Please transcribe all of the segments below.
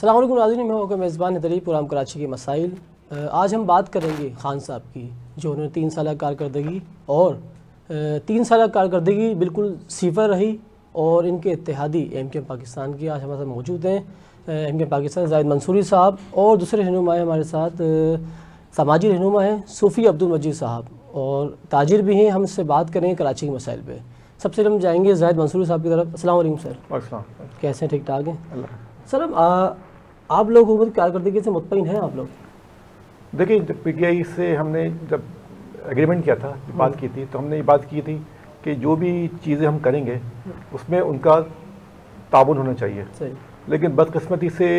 अस्सलाम वालेकुम नाज़रीन, मैं आपका मेज़बान हैदरी, प्रोग्राम कराची के मसाइल। आज हम बात करेंगे खान साहब की, जो उन्होंने 3 साल कारकर्दगी और 3 साल कारकर्दगी बिल्कुल सिफर रही, और इनके इत्तेहादी एमकेएम पाकिस्तान की आज हमारे साथ मौजूद हैं एमकेएम पाकिस्तान जाहिद मंसूरी साहब, और दूसरे रहनुमा हैं हमारे साथ समाजी रहनुमा हैं सूफ़ी अब्दुल मजीद साहब, और ताजिर भी हैं। हम इससे बात करेंगे कराची के मसाइल पे। सबसे हम जाएंगे जाहिद मंसूरी साहब की तरफ। अस्सलाम वालेकुम सर। अस्सलाम। कैसे हैं? ठीक ठाक हैं सर। आप लोग हुकूमत कारकर्दगी से मुतमईन हैं आप लोग? देखिए, जब पीटीआई से हमने जब एग्रीमेंट किया था, बात की थी, तो हमने ये बात की थी कि जो भी चीज़ें हम करेंगे उसमें उनका ताउन होना चाहिए। सही। लेकिन बदकिस्मती से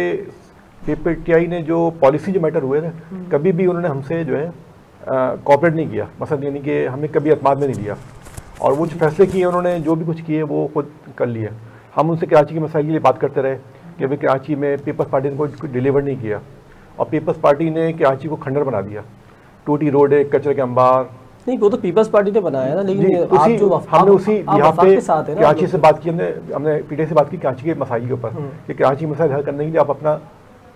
पीटीआई ने जो पॉलिसी जो मैटर हुए थे, कभी भी उन्होंने हमसे जो है कोऑपरेट नहीं किया। मसलन यानी कि हमें कभी एतमाद में नहीं दिया, और वो जो फैसले किए उन्होंने, जो भी कुछ किए वो खुद कर लिए। हम उनसे कराची के मसाइल के लिए बात करते रहे कि भाई कराची में पीपल्स पार्टी ने कुछ डिलीवर नहीं किया, और पीपल्स पार्टी ने कराची को खंडर बना दिया। टूटी रोड है, कचरे के अंबार। नहीं, वो तो पीपल्स पार्टी ने बनाया ना, लेकिन हमने उसी यहाँ पे कराची से बात की, हमने पीटीआई से बात की कराची के मसाइल के ऊपर कि कराची मसाइल हल करने के लिए आप अपना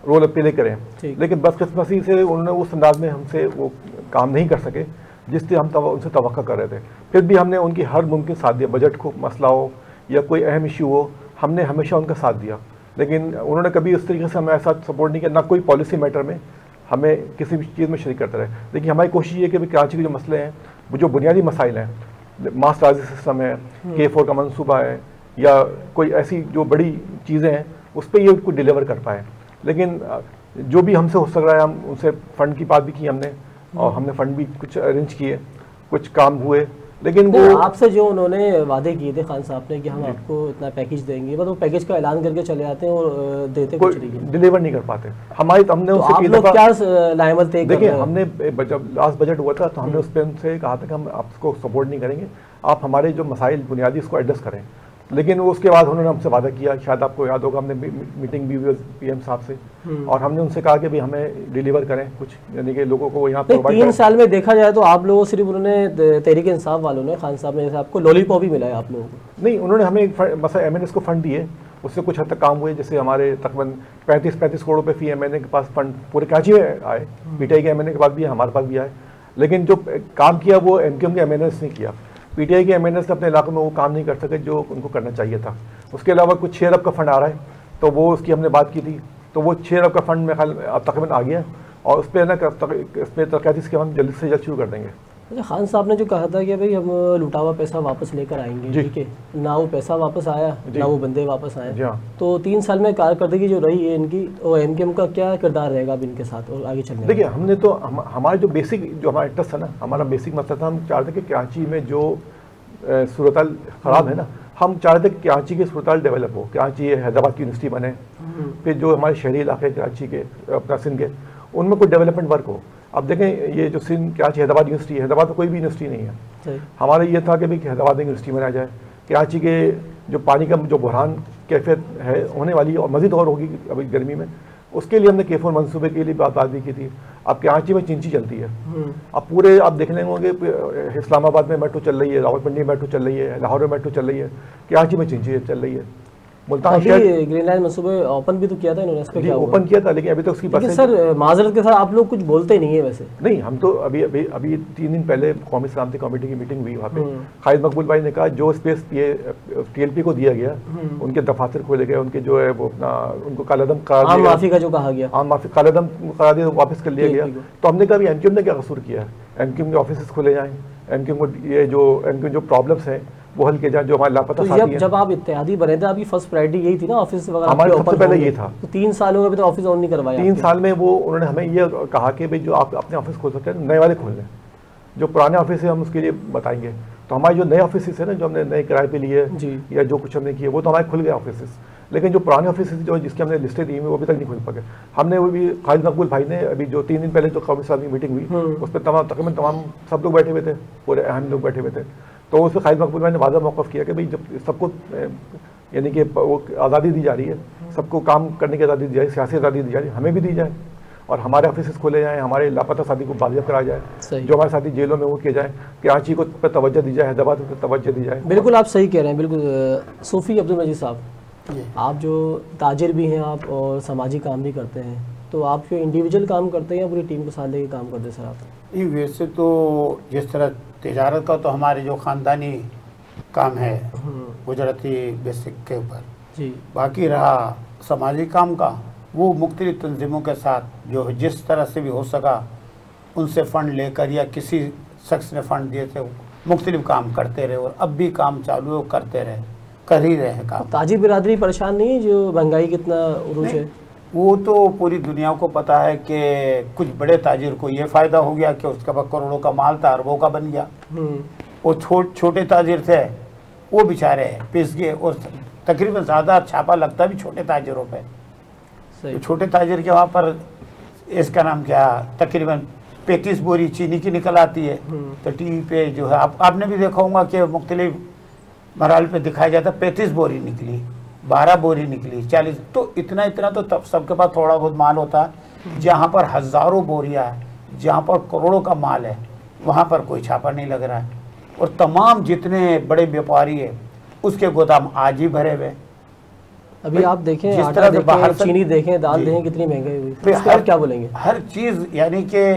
रोल प्ले करें। लेकिन बदकिस्मती से उन्होंने उस अंदाज में हमसे वो काम नहीं कर सके जिससे हम उनसे तवक्का कर रहे थे। फिर भी हमने उनकी हर मुमकिन साथ दिया, बजट को मसला हो या कोई अहम इशू हो, हमने हमेशा उनका साथ दिया। लेकिन उन्होंने कभी उस तरीके से हमें साथ सपोर्ट नहीं किया, ना कोई पॉलिसी मैटर में हमें किसी भी चीज़ में शरीक करते रहे। लेकिन हमारी कोशिश ये कि कराची के जो मसले हैं, वो जो बुनियादी मसाइल हैं, मास ट्रांजिट सिस्टम है, K4 का मनसूबा है, या कोई ऐसी जो बड़ी चीज़ें हैं, उस पर ये उनको डिलीवर कर पाए। लेकिन जो भी हमसे हो सक रहा है, हम उनसे फ़ंड की बात भी की हमने, और हमने फ़ंड भी कुछ अरेंज किए, कुछ काम हुए। लेकिन वो आपसे जो उन्होंने वादे किए थे खान साहब ने कि हम आपको इतना पैकेज देंगे, बस वो पैकेज का ऐलान करके चले आते हैं और देते कुछ नहीं, डिलीवर नहीं कर पाते। हमने तो आप लोग क्या लायमत थे? देखिए, हमने जब लास्ट बजट हुआ था तो हमने उस पर उनसे कहा था कि हम आपको सपोर्ट नहीं करेंगे, आप हमारे जो मसाइल बुनियादी उसको एड्रेस करें। लेकिन उसके बाद उन्होंने हमसे वादा किया, शायद आपको याद होगा, हमने मीटिंग भी हुई पीएम साहब से, और हमने उनसे कहा कि भाई हमें डिलीवर करें कुछ, यानी कि लोगों को यहाँ पर 3 साल में देखा जाए तो आप लोगों सिर्फ उन्होंने तहरीक इंसाफ वालों ने, खान साहब ने, जैसे आपको लॉलीपॉप ही मिला है आप लोगों को? नहीं, उन्होंने हमें मसला एमएनएस को फंड दिए, उससे कुछ हद तक काम हुए। जैसे हमारे तकरीबन 35 करोड़ रुपये फी एमएनए के पास फंड पूरे कराची में आए, पीटीआई के एमएनए के पास भी है, हमारे पास भी आए। लेकिन जो काम किया वो एमकेएम के एमएनएस ने किया। पीटीआई के एमएनएस अपने इलाकों में वो काम नहीं कर सके जो उनको करना चाहिए था। उसके अलावा कुछ 6 अरब का फंड आ रहा है, तो वो उसकी हमने बात की थी, तो वो 6 अरब का फंड में तकरीबन आ गया, और उस पर ना इस पर तरक्याती स्कीम हम जल्द से जल्द शुरू कर देंगे। अच्छा, खान साहब ने जो कहा था कि भाई हम लुटा हुआ पैसा वापस लेकर आएंगे, ठीक है, ना वो पैसा वापस आया, ना वो बंदे वापस आए। तो 3 साल में कारकर्दगी जो रही है इनकी, और एमकेएम का क्या किरदार रहेगा अब इनके साथ और आगे चलने? देखिए, हमने तो हमारे जो बेसिक, जो हमारा इंटरेस्ट था ना, हमारा बेसिक मसला था, हम चाहते थे कि कराची में जो सूरत ख़राब है ना, हम चाहते थे कि कराची की सूरत डेवलप हो, कराची हैदराबाद की यूनिवर्सिटी बने, फिर जो हमारे शहरी इलाके कराची के, अपना सिंध के, उनमें कोई डेवलपमेंट वर्क हो। अब देखें, ये जो सिंध कराची हैदराबाद यूनिवर्सिटी, हैदराबाद में कोई भी यूनिवर्सिटी नहीं है। हमारा ये था कि भाई हैदराबाद में यूनिवर्सिटी बनाया जाए। कराची के जो पानी का जो बुरहान कैफियत है होने वाली, और मज़ीद और होगी अभी गर्मी में, उसके लिए हमने K4 मनसूबे के लिए बात भी की थी। अब कराची में चिंची चलती है, अब पूरे आप देखने होंगे, इस्लामाबाद में मेट्रो चल रही है, रावलपिंडी में मेट्रो चल रही है, लाहौर में मेट्रो चल रही है, कराची में चिंची चल रही है। मुल्तान ग्रीन लाइन मनसूबे ओपन भी तो किया था इन्होंने, इस पे क्या ओपन किया था, लेकिन अभी तक उसकी बात। सर, माजरत के साथ आप लोग कुछ बोलते नहीं है वैसे? नहीं, हम तो अभी 3 दिन पहले कौमी सलामती कमेटी की मीटिंग हुई, वहाँ पे खालिद मकबूल भाई ने कहा जो स्पेस TLP को दिया गया, उनके दफातर खोले गए, उनके जो है वो अपना उनको कालादम करार आम माफी का जो कहा गया, आम माफी कालादम करा दिया, वापस कर लिया गया। तो हमने कहा एमकेएम ने क्या कसूर किया है, एमकेएम के ऑफिस खोले जाएँ, एमकेएम को ये जो एमकेएम जो प्रॉब्लम्स हैं वो हल किया जाए, जो हमारे लापता साथी हैं। जब आप इत्तेहादी बने थे, आपकी फर्स्ट प्रायोरिटी यही थी ना, ऑफिस वगैरह हमारे सबसे पहले ये था। तो 3 साल हो गए अभी तो ऑफिस ऑन नहीं करवाया। 3 साल में वो उन्होंने हमें ये कहा कि भाई जो आप अपने ऑफिस खोल सकते हैं, नए वाले खोल लें, जो पुराने ऑफिस है हम उसके लिए बताएंगे। तो हमारे जो नए ऑफिस है ना, जो हमने नए किराए पे लिए या जो कुछ हमने किए, वो तो हमारे खुल गए ऑफिस। लेकिन जो पुराने ऑफिस जो जिसकी हमने लिस्टें दी हुई, वो अभी तक नहीं खुल पाए। हमने वो भी खालिद मकबूल भाई ने अभी जो 3 दिन पहले जो कौमी सलामती मीटिंग हुई, उस पर तकरीबन तमाम सब लोग बैठे हुए थे, पूरे अहम लोग बैठे हुए थे। तो उस पर खालिद मकबूल भाई ने वादा मौक़िफ़ किया कि भाई जब सबको यानी कि वो आज़ादी दी जा रही है, सबको काम करने की आज़ादी दी जाए, सियासी आज़ादी दी जा रही है, हमें भी दी जाए, और हमारे ऑफिस खोले जाएँ, हमारे लापता साथी को बाजियाब कराया जाए, जो हमारे साथी जेलों में वो किए जाए, कराची को तवज्जो दी जाए, हैदराबाद को तवज्जो दी जाए। बिल्कुल आप सही कह रहे हैं, बिल्कुल। सूफ़ी अब्दुल मजीद साहब, आप जो ताजिर भी हैं आप और सामाजिक काम भी करते हैं, तो आप जो इंडिविजुअल काम करते हैं या पूरी टीम को साथ लेके काम करते हैं सर आप? नहीं, वैसे तो जिस तरह तिजारत का तो हमारे जो ख़ानदानी काम है गुजराती बेसिक के ऊपर जी, बाकी रहा सामाजिक काम का वो मुख्तलिफ तंजीमों के साथ जो जिस तरह से भी हो सका उनसे फ़ंड लेकर या किसी शख्स ने फ़ंड दिए थे मुख्तलिफ काम करते रहे और अब भी काम चालू है, करते रहे, कर ही रहे हैं काम। ताजिर बिरादरी परेशान नहीं है जो महंगाई कितना उरूज है? वो तो पूरी दुनिया को पता है कि कुछ बड़े ताजिर को ये फ़ायदा हो गया कि उसके पास करोड़ों का माल था, अरबों का बन गया। वो छोटे ताजिर थे वो बेचारे पिस गए और तकरीबन ज़्यादा छापा लगता भी छोटे ताजिरों पे। तो छोटे ताजिर के वहाँ पर इसका नाम क्या तकरीबन 35 बोरी चीनी की निकल आती है। तो टीवी पे जो है आपने भी देखा होगा कि मुख्तलिफ मराल पे दिखाया जाता 35 बोरी निकली, 12 बोरी निकली, 40। तो इतना तो तब सबके पास थोड़ा बहुत माल होता है। जहाँ पर हज़ारों बोरियाँ है, जहाँ पर करोड़ों का माल है, वहाँ पर कोई छापा नहीं लग रहा है। और तमाम जितने बड़े व्यापारी है उसके गोदाम आज ही भरे हुए। अभी आप देखें जिस तरह से बाहर चीनी देखें, दाल देखें, कितनी महंगाई हुई, तो आप क्या बोलेंगे? हर चीज़ यानी कि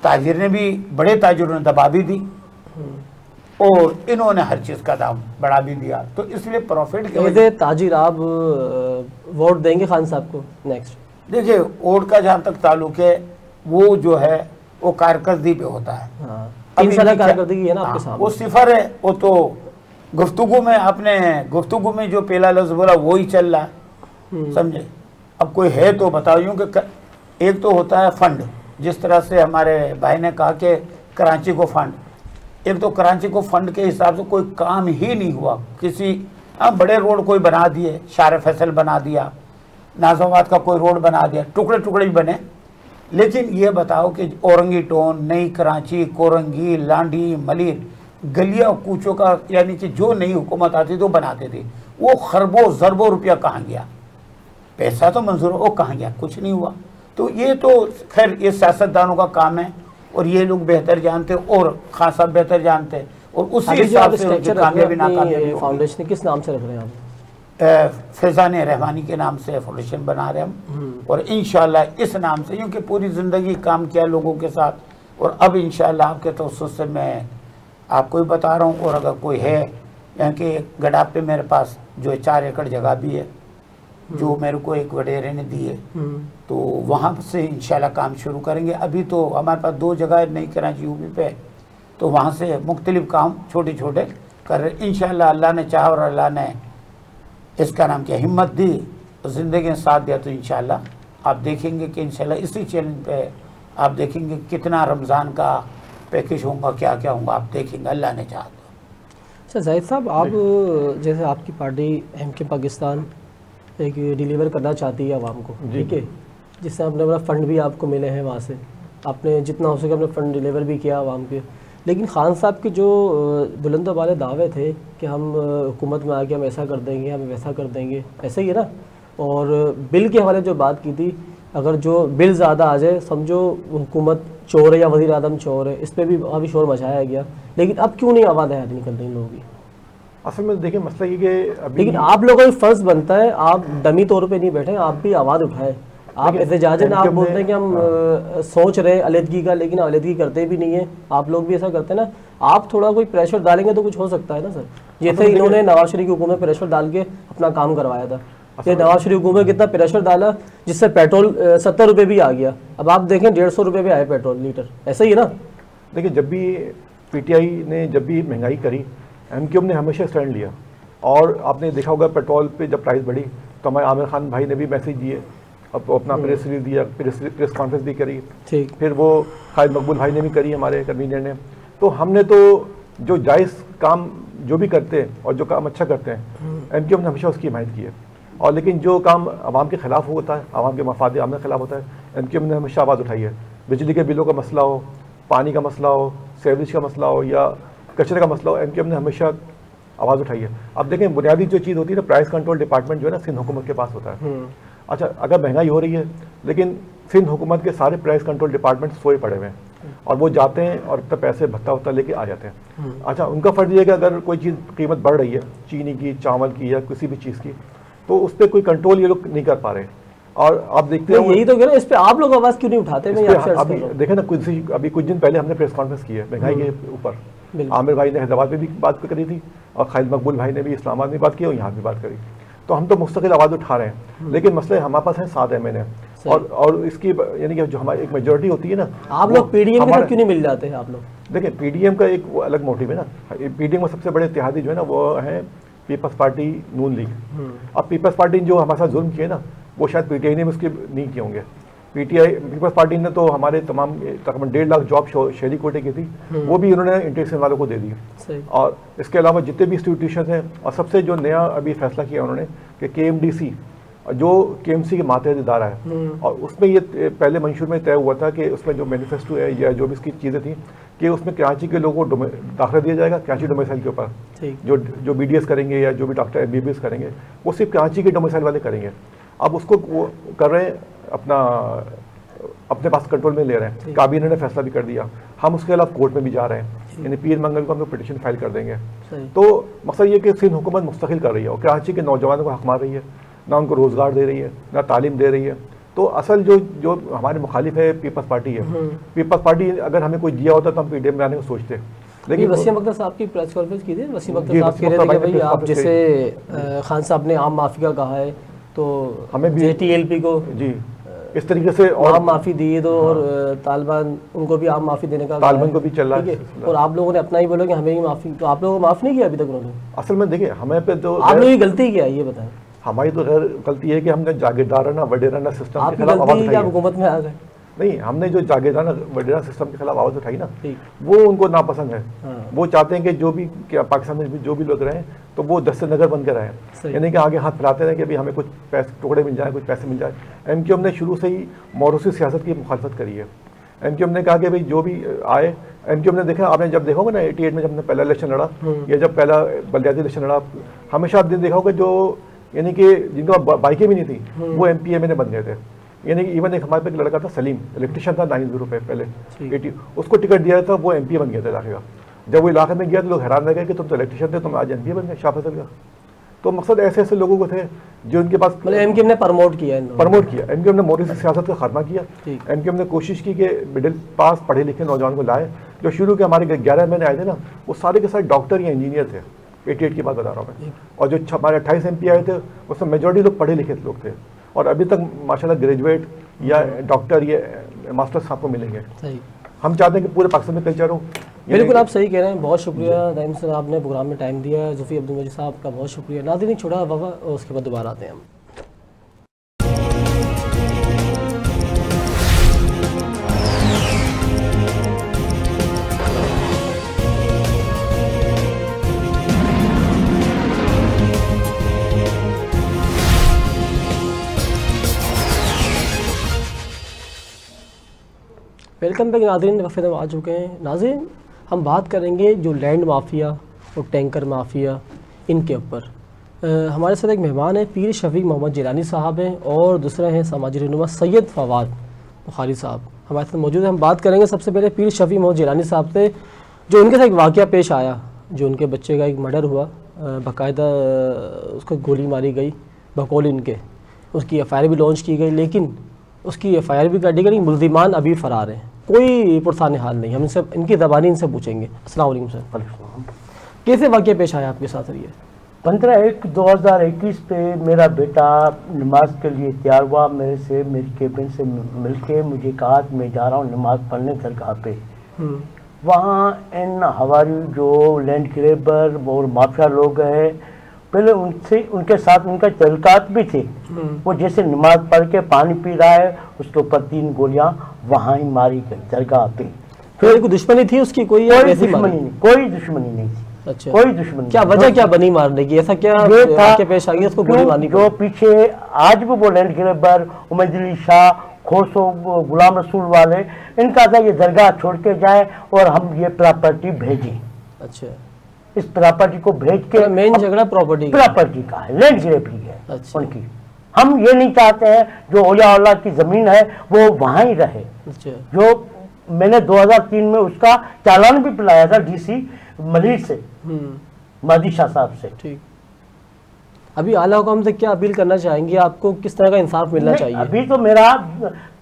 ताजिर ने भी, बड़े ताजिरों ने दबा भी दी और इन्होंने हर चीज़ का दाम बढ़ा भी दिया। तो इसलिए प्रॉफिट के वजह ताजिर आप वोट देंगे खान साहब को नेक्स्ट? देखिए, वोट का जहाँ तक ताल्लुक है वो जो है वो कारकर्दगी पे होता है। 3 साल कारकर्दगी है ना आपके साथ? वो सिफर है। वो तो गुफ्तगू में आपने गुफ्तगू में जो पहला लफ्ज़ बोला वो ही चल रहा है, समझे? अब कोई है तो बताओ। यूँ कि एक तो होता है फंड, जिस तरह से हमारे भाई ने कहा कि कराची को फंड, एक तो कराची को फंड के हिसाब से कोई काम ही नहीं हुआ। किसी बड़े रोड कोई बना दिए, शार फैसल बना दिया, नाज़ाबाद का कोई रोड बना दिया, टुकड़े टुकड़े ही बने। लेकिन ये बताओ कि औरंगी टोन, नई कराची, कोरंगी, लांडी, मलिर, गलिया कूचों का यानी कि जो नई हुकूमत आती तो बनाते थे, वो खरबों ज़रबों रुपया कहाँ गया? पैसा तो मंजूर हो, वो कहाँ गया? कुछ नहीं हुआ। तो ये तो खैर ये सियासतदानों का काम है और ये लोग बेहतर जानते और खान साहब बेहतर जानते हैं और उसी हिसाब से कामयाबी नाकामयाबी। फाउंडेशन किस नाम से रख रहे हैं आप? फैज़ान रहमानी के नाम से फाउंडेशन बना रहे हम और इंशाल्लाह इस नाम से, क्योंकि पूरी ज़िंदगी काम किया लोगों के साथ और अब इंशाल्लाह आपके तवस्सुस से मैं आपको ही बता रहा हूँ। और अगर कोई है यहाँ के गडाप पे मेरे पास जो 4 एकड़ जगह भी है जो मेरे को एक वडेरे ने दी है, तो वहाँ से इंशाल्लाह काम शुरू करेंगे। अभी तो हमारे पास 2 जगह है नई कराची यूपी पे, तो वहाँ से मुख्तलिफ काम छोटे छोटे कर रहे इंशाल्लाह। अल्लाह ने चाहा और अल्लाह ने इसका नाम क्या हिम्मत दी और ज़िंदगी ने साथ दिया, तो इंशाल्लाह आप देखेंगे कि इंशाल्लाह इसी चैनल पे आप देखेंगे कितना रमज़ान का पैकेज होगा, क्या क्या होगा, आप देखेंगे अल्लाह ने चाहा तो। अच्छा जाहिद साहब, आप जैसे आपकी पार्टी MK पाकिस्तान एक डिलीवर करना चाहती है आवाम को, ठीक है, जिससे आपने अपना फ़ंड भी आपको मिले हैं, वहाँ से आपने जितना हो सके अपने फ़ंड डिलीवर भी किया आवाम के। लेकिन खान साहब के जो बुलंद वाले दावे थे कि हम हुकूमत में आके हम ऐसा कर देंगे, हम वैसा कर देंगे, ऐसा ही है ना? और बिल के हवाले जो बात की थी, अगर जो बिल ज़्यादा आ जाए समझो हुकूमत चोर है या वज़ीर आज़म चोर है, इस पर भी अभी शोर मचाया गया। लेकिन अब क्यों नहीं आवाज़ है निकल रही लोगों की? असल में देखिए मसला ये कि अभी लेकिन आप लोगों का फ़र्ज बनता है, आप डमी तौर पे नहीं बैठे, आप भी आवाज़ उठाएं। आप एहतजाजन आप बोलते हैं कि हम सोच रहे हैं अलहदगी का, लेकिन अलहदगी करते भी नहीं है। आप लोग भी ऐसा करते हैं ना, आप थोड़ा कोई प्रेशर डालेंगे तो कुछ हो सकता है ना सर। जैसे इन्होंने नवाज शरीफ की हुकूमत प्रेशर डाल के अपना काम करवाया था, ये नवाज शरीफ हुकूमत कितना प्रेशर डाला जिससे पेट्रोल 70 रुपये भी आ गया। अब आप देखें 150 रुपये पे आए पेट्रोल लीटर, ऐसा ही है ना? देखिए, जब भी PTI ने जब भी महंगाई करी, MQ ने हमेशा स्टैंड लिया। और आपने देखा होगा पेट्रोल पे जब प्राइस बढ़ी तो हमारे आमिर खान भाई ने भी मैसेज दिए, अब अपना प्रेस रिलीज दिया, प्रेस कॉन्फ्रेंस भी करी, ठीक, फिर वो खालिद मकबूल भाई ने भी करी, हमारे कन्वीनर ने। तो हमने तो जो जायज़ काम जो भी करते हैं और जो काम अच्छा करते हैं MQ ने हमेशा उसकी हिमायत की है। और लेकिन जो काम आवाम के ख़िलाफ़ होता है, आवाम के मफाद आम के ख़िलाफ़ होता है, MQ ने हमेशा आवाज़ उठाई है। बिजली के बिलों का मसला हो, पानी का मसला हो, सीवरेज का मसला हो या कचरे का मसला हो, MQ ने हमेशा आवाज़ उठाई है। अब देखें, बुनियादी जो चीज़ होती है ना, प्राइस कंट्रोल डिपार्टमेंट जो है ना सिंध हुकूमत के पास होता है। अच्छा, अगर महंगाई हो रही है लेकिन सिंध हुकूमत के सारे प्राइस कंट्रोल डिपार्टमेंट सोए पड़े हुए हैं और वो जाते हैं और तब पैसे भत्ता वत्ता लेके आ जाते हैं। अच्छा, उनका फ़र्ज़ ये है कि अगर कोई चीज़ कीमत बढ़ रही है, चीनी की, चावल की या किसी भी चीज़ की, तो उस पर कोई कंट्रोल ये लोग नहीं कर पा रहे। और आप देखते हैं यही तो कह रहे हैं, इस पे आप लोग आवाज क्यों नहीं उठाते? अभी देखें ना, अभी कुछ दिन पहले हमने प्रेस कॉन्फ्रेंस की है महंगाई के ऊपर। आमिर भाई ने हैदराबाद में भी बात करी थी और खालिद मकबूल भाई ने भी इस्लामाबाद में बात की और यहाँ भी बात करी। तो हम तो मुस्तकिल आवाज़ उठा रहे हैं, लेकिन मसले हमारे पास है 7 एमएनए और इसकी यानी कि जो हमारी एक मेजोरिटी होती है ना, आप लोग पीडीएम के साथ क्यों नहीं मिल जाते हैं आप लोग? देखिए पीडीएम का एक अलग मोटिव है ना, पीडीएम का सबसे बड़े इत्तेहादी जो है ना वो है पीपल्स पार्टी नून लीग। अब पीपल्स पार्टी ने जो हमारे साथ जुल्म किए ना, वो शायद पीटीआई ने भी उसके नहीं किए होंगे। पीपल्स पार्टी ने तो हमारे तमाम तकरीबन 1.5 लाख जॉब शहरी कोटे की थी, वो भी उन्होंने इंटेक्शन वालों को दे दी। और इसके अलावा जितने भी इंस्टीट्यूशन हैं, और सबसे जो नया अभी फैसला किया उन्होंने कि KMDC जो KMC के मातहत इदारा है, और उसमें ये पहले मंशूर में तय हुआ था कि उसमें जो मैनिफेस्टो है या जो भी इसकी चीज़ें थी कि उसमें कराची के लोगों को दाखिला दिया जाएगा कराची डोमिसाइल के ऊपर। जो BDS करेंगे या जो भी डॉक्टर MBBS करेंगे वो सिर्फ कराची के डोमिसाइल वाले करेंगे। अब उसको वो कर रहे हैं अपने पास कंट्रोल में ले रहे हैं। काबीना ने फैसला भी कर दिया, हम उसके खिलाफ कोर्ट में भी जा रहे हैं, यानी पीर मंगल को हम लोग पिटीशन फाइल कर देंगे। तो मकसद ये कि सिंध हुकूमत मुस्तकिल कर रही है और कराची के नौजवानों को हक मार रही है, ना उनको रोज़गार दे रही है, ना तालीम दे रही है। तो असल जो हमारे मुखालिफ है पीपल्स पार्टी है। पीपल्स पार्टी अगर हमें कोई दिया होता तो हम पीडीएम में आने को सोचते। लेकिन वसीम अख्तर साहब की प्रेस कॉन्फ्रेंस की थी, वसीम अख्तर साहब कह रहे थे कि भाई आप जैसे खान साहब ने आम माफी का कहा है तो हमें भी JTLP को जी इस तरीके से और आम माफी दिए दो और तालिबान उनको भी आम माफी देने का तालिबान को भी चल रहा है। और आप लोगों ने अपना ही बोला कि हमें ही माफी, तो आप लोगों को माफ नहीं किया अभी तक उन्होंने? असल में देखिए हमें पे तो आपने ही गलती किया ये बताएं। हमारी तो खैर गलती है कि हमने जागीरदाराना वडेराना सिस्टम के खिलाफ आवाज उठाई। हुकूमत में आ गए नहीं, हमने जो जागीरदाराना वडेराना सिस्टम के खिलाफ आवाज उठाई ना, वो उनको नापसंद है। वो चाहते हैं कि जो भी पाकिस्तान में जो भी लोग रहे तो वो दस्ते नगर बन कर रहे, यानी कि आगे हाथ फैलाते रहे कि अभी हमें कुछ पैसे टुकड़े मिल जाए, कुछ पैसे मिल जाए। MQM ने शुरू से ही मौरूसी सियासत की मुखालफत करी है। MQM ने कहा कि भाई जो भी आए, MQM ने देखा, आपने जब देखा होगा ना 88 में जब हमने पहला इलेक्शन लड़ा या जब पहला बल्दियाती इलेक्शन लड़ा, हमेशा आपने देखा होगा जो यानी कि जिनको बाइकें भी नहीं थी वो MPMA बन गए थे। यानी कि इवन एक हमारे पे एक लड़का था सलीम, इलेक्ट्रिशियन था 90 रुपये पहले 80, उसको टिकट दिया था, वो MP बन गया था इलाके का। जब वो इलाके में गया तो लोग हैरान रह गए कि तुम तो इलेक्ट्रिशियन थे, तुम आज MP बन गए शाह फैसल का। तो मकसद ऐसे ऐसे लोगों को थे जो उनके पास MQM ने प्रमोट किया MQM ने मोदी से सियासत का खात्मा किया। MQM ने कोशिश की कि मिडिल पास पढ़े लिखे नौजवान को लाए। जो शुरू के हमारे 11 महीने आए थे ना, वो सारे के सारे डॉक्टर या इंजीनियर थे, 88 की बात बता रहा हूँ मैं। और जो हमारे 28 MP आए थे उसमें मेजोरिटी लोग पढ़े लिखे लोग थे, और अभी तक माशाल्लाह ग्रेजुएट या डॉक्टर या मास्टर्स आपको मिलेंगे। हम चाहते हैं कि पूरे पाकिस्तान में कल्चर हो। बिल्कुल आप सही कह रहे हैं। बहुत शुक्रिया दाइम सर, आपने प्रोग्राम में टाइम दिया। जुफी अब्दुल मजीद साहब का बहुत शुक्रिया। नाज़रीन एक छोटा वक़्फ़ा और उसके बाद दोबारा आते हैं हम। वेलकम बैक नाज़रीन, वफ़े में आ चुके हैं। नाज़रीन हम बात करेंगे जो लैंड माफिया और टैंकर माफिया इनके ऊपर। हमारे साथ एक मेहमान है, पीर शफीक मोहम्मद जिलानी साहब हैं, और दूसरे हैं समाजी रहनुमा सैयद फवाद बुखारी साहब हमारे साथ मौजूद हैं। हम बात करेंगे सबसे पहले पीर शफीक मोहम्मद जिलानी साहब से, जो उनके साथ एक वाक़या पेश आया, जो उनके बच्चे का एक मर्डर हुआ, बाकायदा उसको गोली मारी गई बकौल इनके, उसकी FIR भी लॉन्च की गई, लेकिन उसकी FIR भी काटी गई, मुल्ज़िमान अभी फ़रार हैं, कोई पुरसाने हाल नहीं। हम इनसे इनकी ज़बानी इनसे पूछेंगे। अस्सलाम वालेकुम सर, कैसे वाक़या पेश आया आपके साथ? ये 15/1/2021 पे मेरा बेटा नमाज के लिए तैयार हुआ, मेरे से मेरी केबिन से मिलके मुझे कहा कि मैं जा रहा हूँ नमाज पढ़ने दरगाह पे। वहाँ इन हमारी जो लैंड ग्रेबर और माफिया लोग हैं, पहले उनके साथ उनका तल्कात भी थे। वो जैसे नमाज पढ़ के पानी पी रहा है, उसके ऊपर 3 गोलियां वहाँ ही मारी गई दरगाह पे। फिर कोई दुश्मनी थी उसकी? कोई दुश्मनी नहीं, कोई दुश्मनी नहीं थी। अच्छा, कोई दुश्मनी? क्या वजह क्या बनी मारने की? ऐसा क्या पेश आ गया उसको गोली मारनी? जो पीछे आज भी वो लैंड ग्रेबर उमैद अली शाह, खोसो, गुलाम रसूल वाले, इनका था ये दरगाह छोड़ के जाए और हम ये प्रॉपर्टी भेजें। अच्छा, इस प्रॉपर्टी को भेज के मेन झगड़ा प्रॉपर्टी का है, लैंड ग्रेबरी है। अच्छा। उनकी हम ये नहीं चाहते हैं जो औलिया अल्लाह की जमीन है वो वहां ही रहे। अच्छा। जो मैंने 2003 में उसका चालान भी पिलाया था DC मलिक से, मादी शाह साहब से। ठीक। अभी आला हुकाम से क्या अपील करना चाहेंगे, आपको किस तरह का इंसाफ मिलना चाहिए? अभी तो मेरा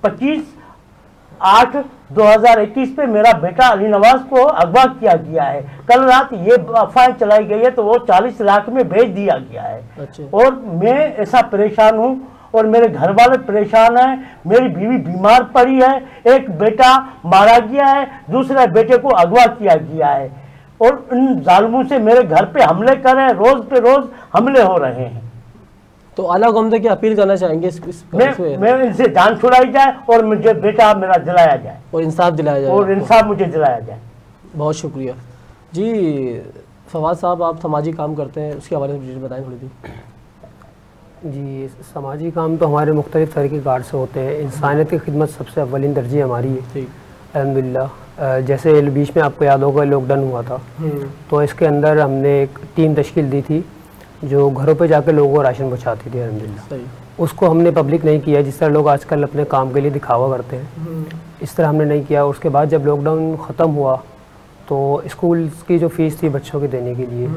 25/8/2021 पे मेरा बेटा अली नवाज को अगवा किया गया है। कल रात ये अफवाह चलाई गई है तो वो 40 लाख में भेज दिया गया है। अच्छा। और मैं ऐसा परेशान हूँ और मेरे घर वाले परेशान हैं, मेरी बीवी बीमार पड़ी है, एक बेटा मारा गया है, दूसरे बेटे को अगवा किया गया है और इन जालिमों से मेरे घर पे हमले कर रहे हैं, रोज पे रोज हमले हो रहे हैं। तो आला हुकाम से क्या अपील करना चाहेंगे मैं इनसे जान छुड़ाई जाए और मुझे बेटा मेरा दिलाया जाए और इंसाफ दिलाया जाए और इंसाफ मुझे दिलाया जाए। बहुत शुक्रिया जी। फवाद साहब, आप सामाजिक काम करते हैं, उसके हवाले से बताएं थोड़ी सी। जी, समाजी काम तो हमारे मुख्तलिफ़ तरीके कार से होते हैं। इंसानियत की खिदमत सबसे अव्वलीन तरजीह हमारी है अल्हम्दुलिल्लाह। जैसे बीच में आपको याद होगा लॉकडाउन हुआ था, तो इसके अंदर हमने एक टीम तश्कील दी थी जो घरों पे जाकर लोगों को राशन पहुँचाती थी अल्हम्दुलिल्लाह। उसको हमने पब्लिक नहीं किया जिस तरह लोग आजकल अपने काम के लिए दिखावा करते हैं, इस तरह हमने नहीं किया। उसके बाद जब लॉकडाउन ख़त्म हुआ तो स्कूल की जो फ़ीस थी बच्चों के देने के लिए,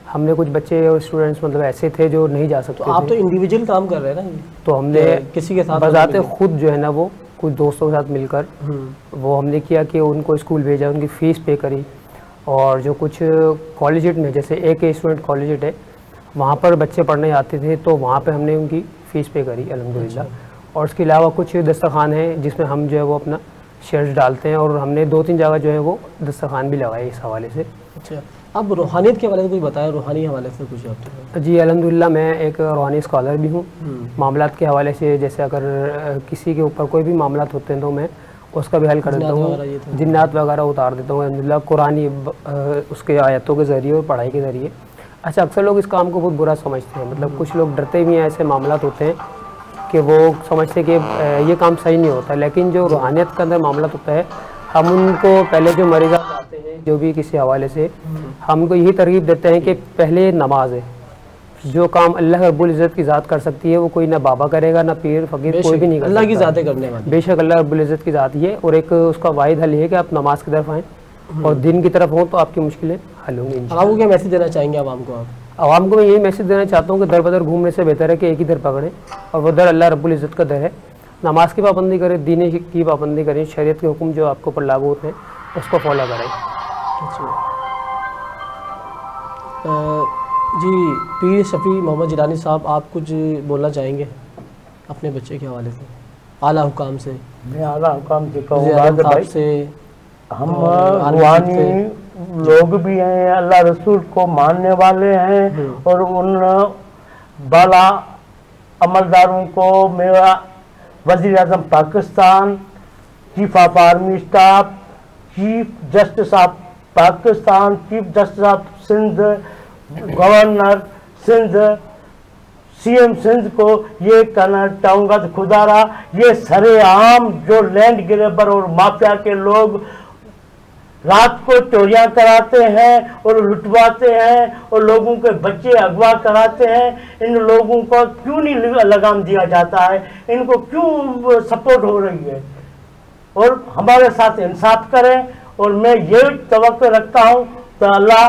हमने कुछ बच्चे और स्टूडेंट्स मतलब ऐसे थे जो नहीं जा सकते। तो आप तो इंडिविजुअल काम कर रहे हैं ना? तो हमने किसी के साथ बजाते खुद जो है ना वो कुछ दोस्तों के साथ मिलकर वो हमने किया कि उनको स्कूल भेजा, उनकी फ़ीस पे करी। और जो कुछ कॉलेज में, जैसे एक स्टूडेंट कॉलेज है वहाँ पर बच्चे पढ़ने आते थे तो वहाँ पे हमने उनकी फ़ीस पे करी अल्हम्दुलिल्लाह। और उसके अलावा कुछ दस्तरखान हैं जिसमें हम जो है वो अपना शेयर्स डालते हैं और हमने 2-3 जगह जो है वो दस्तरखान भी लगाए इस हवाले से। अच्छा, आप रूहानियत के हवाले से कुछ बताएं, रूहानी हवाले से कुछ आप? जी अल्हम्दुलिल्लाह, मैं एक रूहानी स्कॉलर भी हूँ। मामलात के हवाले से जैसे अगर किसी के ऊपर कोई भी मामलात होते हैं तो मैं उसका भी हल कर देता हूँ, जिन्नात वगैरह उतार देता हूँ अल्हम्दुलिल्लाह कुरानी उसके आयतों के ज़रिए और पढ़ाई के ज़रिए। अच्छा, अक्सर लोग इस काम को बहुत बुरा समझते हैं, मतलब कुछ लोग डरते भी हैं, ऐसे मामलात होते हैं कि वो समझते कि ये काम सही नहीं होता। लेकिन जो रूहानियत के अंदर मामला होता है, हम उनको पहले जो मरीज़ आते हैं जो भी किसी हवाले से, हम उनको यही तरगीब देते हैं कि पहले नमाज है। जो काम अल्लाह रब्बुल इज़्ज़त की ज़ात कर सकती है वो कोई ना बाबा करेगा ना पीर फ़कीर, कोई भी नहीं कर सकता। अल्लाह की ज़ात करने वाली, बेशक अल्लाह रब्बुल इज़्ज़त की ज़ात ही है। और एक उसका वाहिद हल है कि आप नमाज की तरफ आएँ और दिन की तरफ हों तो आपकी मुश्किलें हल होंगी। आपको क्या मैसेज देना चाहेंगे आवाम को? आवाम को मैं यही मैसेज देना चाहता हूँ कि दर बदर घूमने से बेहतर है कि एक ही दर पकड़ें और वो दर अल्लाह रब्बुल इज़्ज़त का दर है। नमाज की पाबंदी करें, दीन की पाबंदी करें, शरीयत के हुक्म जो आपके ऊपर लागू होते हैं उसको फॉलो करें। जी, पीर शफी मोहम्मद जिलानी साहब, आप कुछ बोलना चाहेंगे अपने बच्चे के हवाले से, आला हुकाम से? मैं आला हुकाम से कहूँगा से हम रूहानी लोग भी हैं, अल्लाह रसूल को मानने वाले हैं और उन बाला अमलदारों को मेरा वज़ीर आज़म Pakistan, chief of army staff, chief justice of Pakistan, chief justice of Sindh, governor Sindh, CM Sindh को ये कहना चाहूँगा तो खुदारा ये सरेआम जो लैंड ग्रैबर और माफिया के लोग रात को चोरियां कराते हैं और लुटवाते हैं और लोगों के बच्चे अगवा कराते हैं, इन लोगों को क्यों नहीं लगाम दिया जाता है? इनको क्यों सपोर्ट हो रही है? और हमारे साथ इंसाफ करें। और मैं ये तवक्को रखता हूँ तो अल्लाह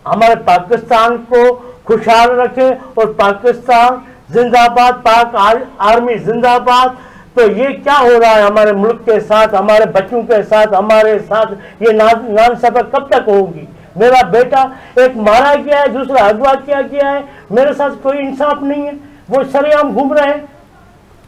हमारे पाकिस्तान को खुशहाल रखे और पाकिस्तान जिंदाबाद, पाक आर्मी जिंदाबाद। तो ये क्या हो रहा है हमारे मुल्क के साथ, हमारे बच्चों के साथ, हमारे साथ? ये नाइंसाफ़ी कब तक होगी? मेरा बेटा एक मारा गया है, दूसरा अगवा किया गया है, मेरे साथ कोई इंसाफ नहीं है, वो सरेआम घूम रहे हैं।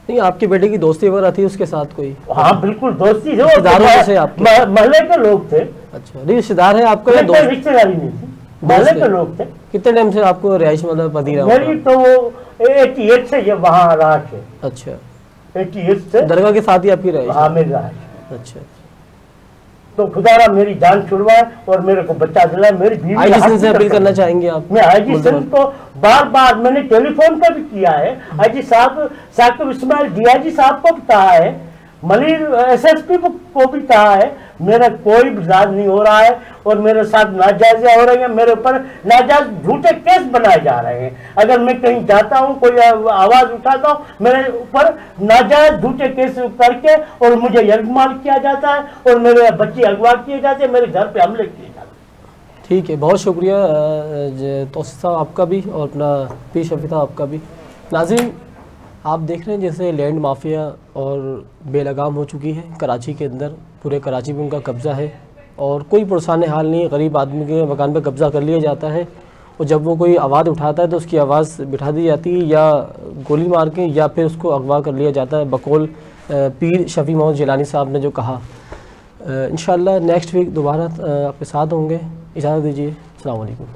नहीं, आपके बेटे की दोस्ती वगैरह थी उसके साथ कोई? हाँ बिल्कुल दोस्ती थी, महल्ले के लोग थे। अच्छा, रिश्तेदार है आपको या दोस्त? रिश्तेदारी नहीं थी, महल्ले के लोग थे। कितने टाइम से आपको रिहाइश मतलब पति रहा? मेरी तो वो 88 से ये वहाँ रहा है। अच्छा, 88 से दरगाह के साथ ही आपकी रही? हाँ मेरी रहा। अच्छा, तो खुदारा मेरी जान छुड़वाए और मेरे को बच्चा दिलाए। मेरी बीवी आईजी सिंध से अपील करना चाहेंगे आप? मैं आईजी सिंध को बार बार मैंने टेलीफोन पर भी किया है, आईजी साहब साकिब इस्माइल डीआईजी साहब को भी कहा है, मलिर एसएसपी को भी कहा है, मेरा कोई इलाज नहीं हो रहा है और मेरे साथ नाजायजियाँ हो रही हैं, मेरे ऊपर नाजायज झूठे केस बनाए जा रहे हैं। अगर मैं कहीं जाता हूँ, कोई आवाज़ उठाता हूँ, मेरे ऊपर नाजायज झूठे केस करके और मुझे यरगमाल किया जाता है और मेरे बच्चे अगवा किए जाते हैं, मेरे घर पे हमले किए जाते हैं। ठीक है, बहुत शुक्रिया तौसीफ साहब आपका भी और अपना पीर शफी साहब आपका भी। नाज़रीन, आप देख रहे हैं जैसे लैंड माफिया और बेलगाम हो चुकी है कराची के अंदर, पूरे कराची में उनका कब्ज़ा है और कोई पुरसाने हाल नहीं, गरीब आदमी के मकान पर कब्ज़ा कर लिया जाता है और जब वो कोई आवाज़ उठाता है तो उसकी आवाज़ बिठा दी जाती है या गोली मार के या फिर उसको अगवा कर लिया जाता है, बकौल पीर शफी मोहम्मद जिलानी साहब ने जो कहा। इंशाअल्लाह नेक्स्ट वीक दोबारा आपके साथ होंगे। इजाज़त दीजिए, अस्सलाम वालेकुम।